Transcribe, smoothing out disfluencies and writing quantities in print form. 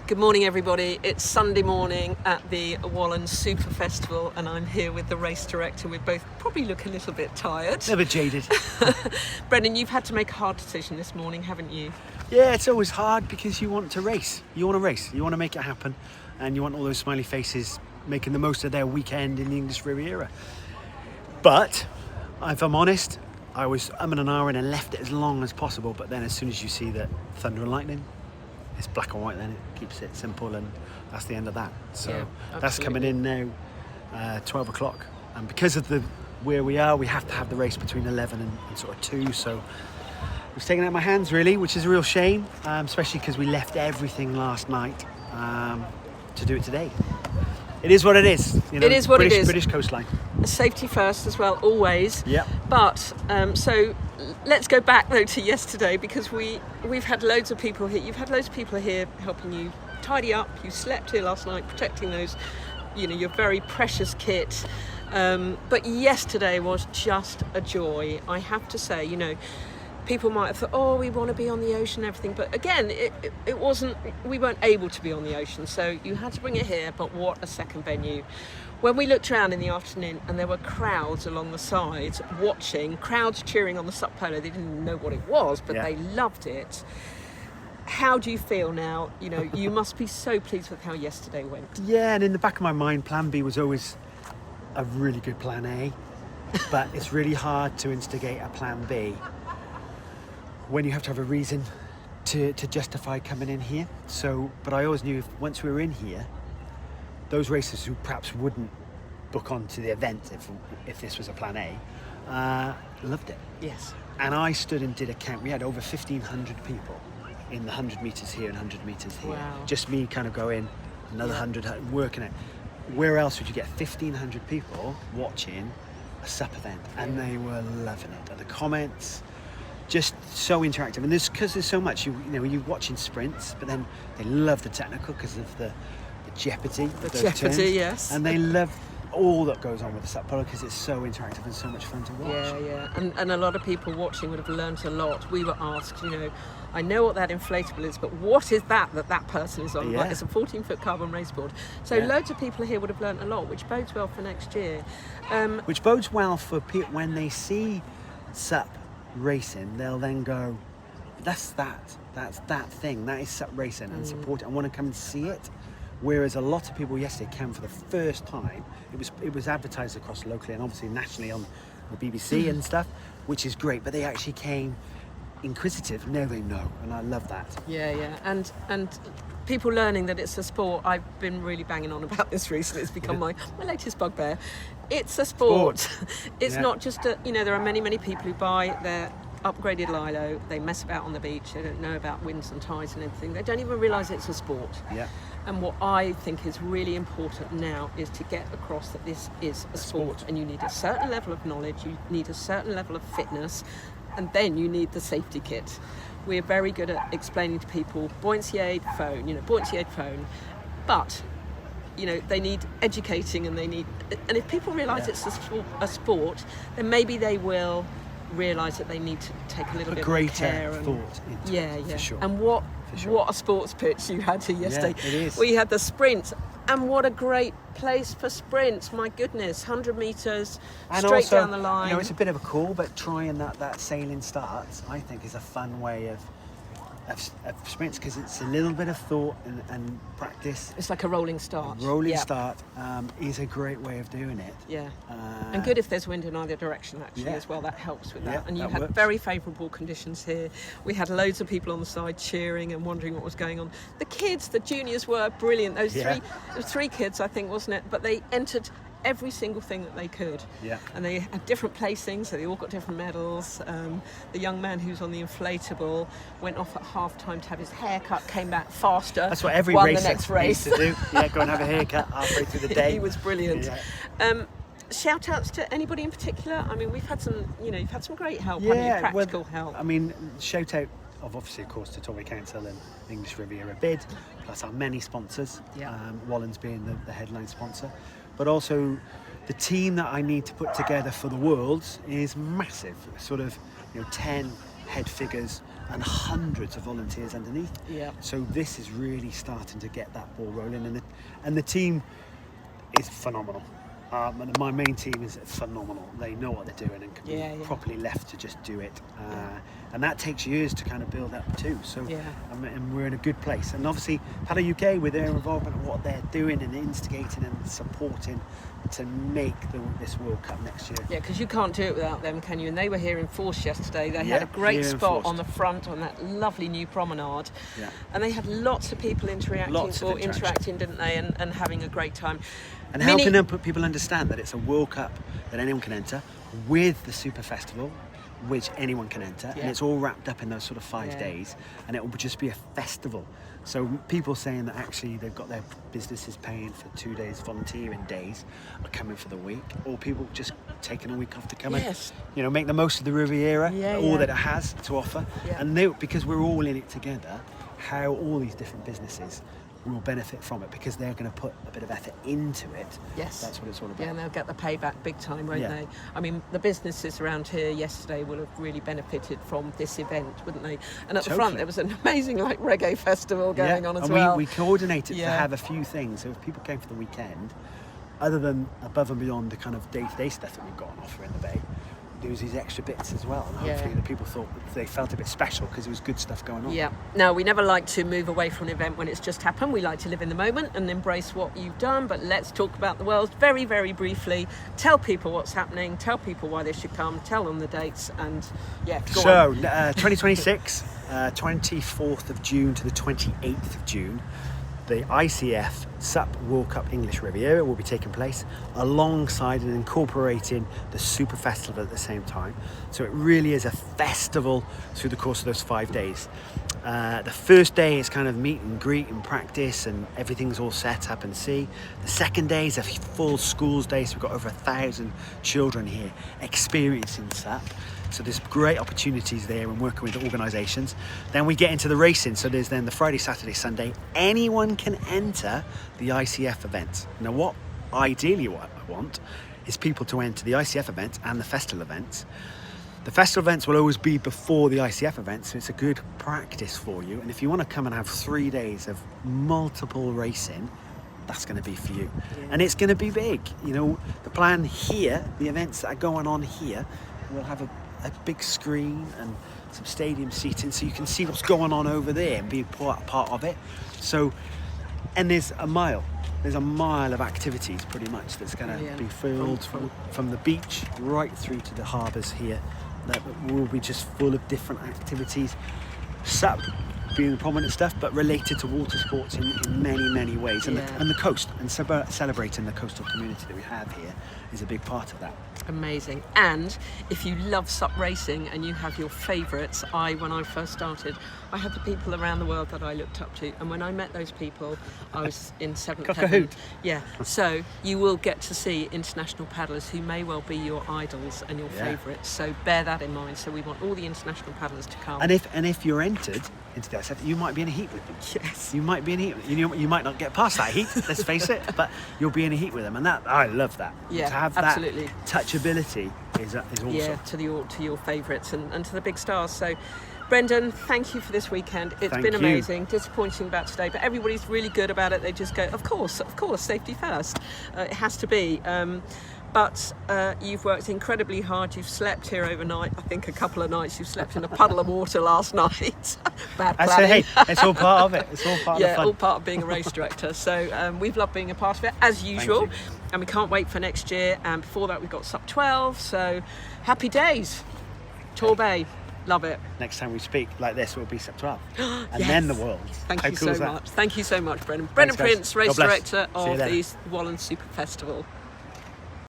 Good morning, everybody. It's Sunday morning at the WOLLENS Super Festival, and I'm here with the race director. We both probably look a little bit tired. A little bit jaded. Brendan, you've had to make a hard decision this morning, haven't you? Yeah, it's always hard because you want to race. You want to race. You want to make it happen. And you want all those smiley faces making the most of their weekend in the English Riviera. But, if I'm honest, I was umming and ahhing and left it as long as possible. But then as soon as you see that thunder and lightning, it's black and white, then it keeps it simple, and that's the end of that. So yeah, that's coming in now, 12 o'clock. And because of where we are, we have to have the race between 11 and sort of 2. So it's taken out of my hands, really, which is a real shame, especially because we left everything last night to do it today. It is what it is. You know, it is what it is. British coastline. Safety first as well, always. Yeah. But so let's go back though to yesterday, because we've had loads of people here. You've had loads of people here helping you tidy up. You slept here last night, protecting those, your very precious kit. But yesterday was just a joy. I have to say, people might have thought, oh, we want to be on the ocean and everything. But again, it wasn't, we weren't able to be on the ocean. So you had to bring it here, but what a second venue. When we looked around in the afternoon and there were crowds along the sides watching, crowds cheering on the SUP Polo. They didn't know what it was, but they loved it. How do you feel now? You must be so pleased with how yesterday went. Yeah, and in the back of my mind, plan B was always a really good plan A. But it's really hard to instigate a plan B when you have to have a reason to justify coming in here. But I always knew once we were in here, those racers who perhaps wouldn't book onto the event if this was a plan A, loved it. Yes. And I stood and did a count. We had over 1,500 people in the 100 metres here and 100 metres here. Wow. Just me kind of going another 100, working it. Where else would you get 1,500 people watching a SUP event? And they were loving it. And the comments, just so interactive. And because there's so much, you're watching sprints, but then they love the technical because of the jeopardy. The jeopardy, turns. Yes. And they love all that goes on with the SUP Polo because it's so interactive and so much fun to watch. Yeah. And a lot of people watching would have learnt a lot. We were asked, I know what that inflatable is, but what is that person is on? Yeah. Like, it's a 14-foot carbon raceboard. So loads of people here would have learnt a lot, which bodes well for next year. Which bodes well for people when they see SUP racing, they'll then go, that's that thing, that is SUP racing, and support it and want to come and see it. Whereas a lot of people yesterday came for the first time. It was advertised across locally and obviously nationally on the BBC and stuff, which is great, but they actually came inquisitive. Now they know, and I love that. Yeah. And people learning that it's a sport. I've been really banging on about this recently. It's become my latest bugbear. It's a sport. It's not just there are many people who buy their upgraded Lilo. They mess about on the beach. They don't know about winds and tides and everything. They don't even realise it's a sport. Yeah. And what I think is really important now is to get across that this is a sport, and you need a certain level of knowledge, you need a certain level of fitness, and then you need the safety kit. We're very good at explaining to people buoyancy aid phone, but they need educating, and if people realise it's a sport, then maybe they will realise that they need to take a little bit more care. Thought into it, for sure. And what a sports pitch you had here yesterday. Yeah, it is. We had the sprints, and what a great place for sprints. My goodness, 100 metres straight down the line. It's a bit of a call, but trying that sailing start, I think, is a fun way of sprints, because it's a little bit of thought and practice. It's like a rolling start. Start is a great way of doing it. Yeah. And good if there's wind in either direction, actually, as well. That helps with that. Yeah, and you had very favourable conditions here. We had loads of people on the side cheering and wondering what was going on. The kids, the juniors, were brilliant. Those three kids, I think, wasn't it? But they entered every single thing that they could. Yeah. And they had different placings, so they all got different medals. The young man who's on the inflatable went off at half-time to have his hair cut, came back faster. That's what every won racer the next race. needs to do. Yeah, go and have a haircut halfway through the day. He was brilliant. Yeah. Shout outs to anybody in particular? I mean, we've had some, you've had some great help, haven't you? Practical help. I mean, shout out obviously, of course, to Tory Council and English Riviera Bid, plus our many sponsors, WOLLENS being the headline sponsor. But also the team that I need to put together for the Worlds is massive. Sort of, 10 head figures and hundreds of volunteers underneath. Yeah. So this is really starting to get that ball rolling, and the team is phenomenal. And my main team is phenomenal. They know what they're doing and can be properly left to just do it. And that takes years to kind of build up too. So and we're in a good place. And obviously Paddle UK, with their involvement in what they're doing and instigating and supporting to make this World Cup next year. Yeah, because you can't do it without them, can you? And they were here in force yesterday. They had a great spot on the front on that lovely new promenade. Yeah. And they had lots of people interacting, didn't they? And having a great time. And helping them people understand that it's a World Cup that anyone can enter, with the Super Festival, which anyone can enter, and it's all wrapped up in those sort of 5 days, and it will just be a festival. So people saying that actually they've got their businesses paying for 2 days volunteering days are coming for the week, or people just taking a week off to come and make the most of the Riviera, all that it has to offer. And because we're all in it together, how all these different businesses will benefit from it, because they're going to put a bit of effort into it. Yes, that's what it's all about. Yeah, and they'll get the payback big time, won't they? I mean, the businesses around here yesterday will have really benefited from this event, wouldn't they? And at the front there was an amazing reggae festival going on as well. We coordinated to have a few things, so if people came for the weekend, other than above and beyond the kind of day-to-day stuff that we've got on offer in the Bay, there was these extra bits as well, and hopefully the people thought they felt a bit special because there was good stuff going on. Yeah. No, we never like to move away from an event when it's just happened. We like to live in the moment and embrace what you've done. But let's talk about the Worlds very, very briefly. Tell people what's happening. Tell people why they should come. Tell them the dates, and go on. 2026, 24th of June to the 28th of June. The ICF SUP World Cup English Riviera will be taking place alongside and incorporating the Super Festival at the same time. So it really is a festival through the course of those 5 days. The first day is kind of meet and greet and practice, and everything's all set up and see. The second day is a full schools day, so we've got over 1,000 children here experiencing SUP. So there's great opportunities there and working with the organisations. Then we get into the racing. So there's then the Friday, Saturday, Sunday. Anyone can enter the ICF event. Now what I want is people to enter the ICF events and the festival events. The festival events will always be before the ICF events, so it's a good practice for you. And if you want to come and have 3 days of multiple racing, that's going to be for you. And it's going to be big. The plan here, the events that are going on here, we'll have a big screen and some stadium seating, so you can see what's going on over there and be part of it. So, and there's a mile of activities pretty much that's going to be filled from the beach right through to the harbours here. That will be just full of different activities. SUP being the prominent stuff, but related to water sports in many ways. And the coast, and celebrating the coastal community that we have here is a big part of that. Amazing. And if you love SUP racing and you have your favourites, when I first started, I had the people around the world that I looked up to, and when I met those people, I was in seventh heaven. Yeah. So you will get to see international paddlers who may well be your idols and your favourites. So bear that in mind. So we want all the international paddlers to come. And if you're entered into that set, you might be in a heat with them. Yes. You might be in a heat. You might not get past that heat. Let's face it. But you'll be in a heat with them, and that I love that. Yeah. To have absolutely. That touchability is awesome. Yeah. To your favourites and to the big stars. So. Brendan, thank you for this weekend. It's been amazing. Disappointing about today, but everybody's really good about it. They just go, of course, safety first. It has to be. But you've worked incredibly hard. You've slept here overnight. I think a couple of nights. You've slept in a puddle of water last night. Bad planning. I say, hey, it's all part of it. It's all part of the fun. All part of being a race director. So we've loved being a part of it, as usual. And we can't wait for next year. And before that, we've got SUP 12. So happy days. Torbay. Love it. Next time we speak like this, will be SUP 12. And then the Worlds. Thank you so much. Thank you so much, Brendan. Brendan Prince, race director of the WOLLENS Super Festival.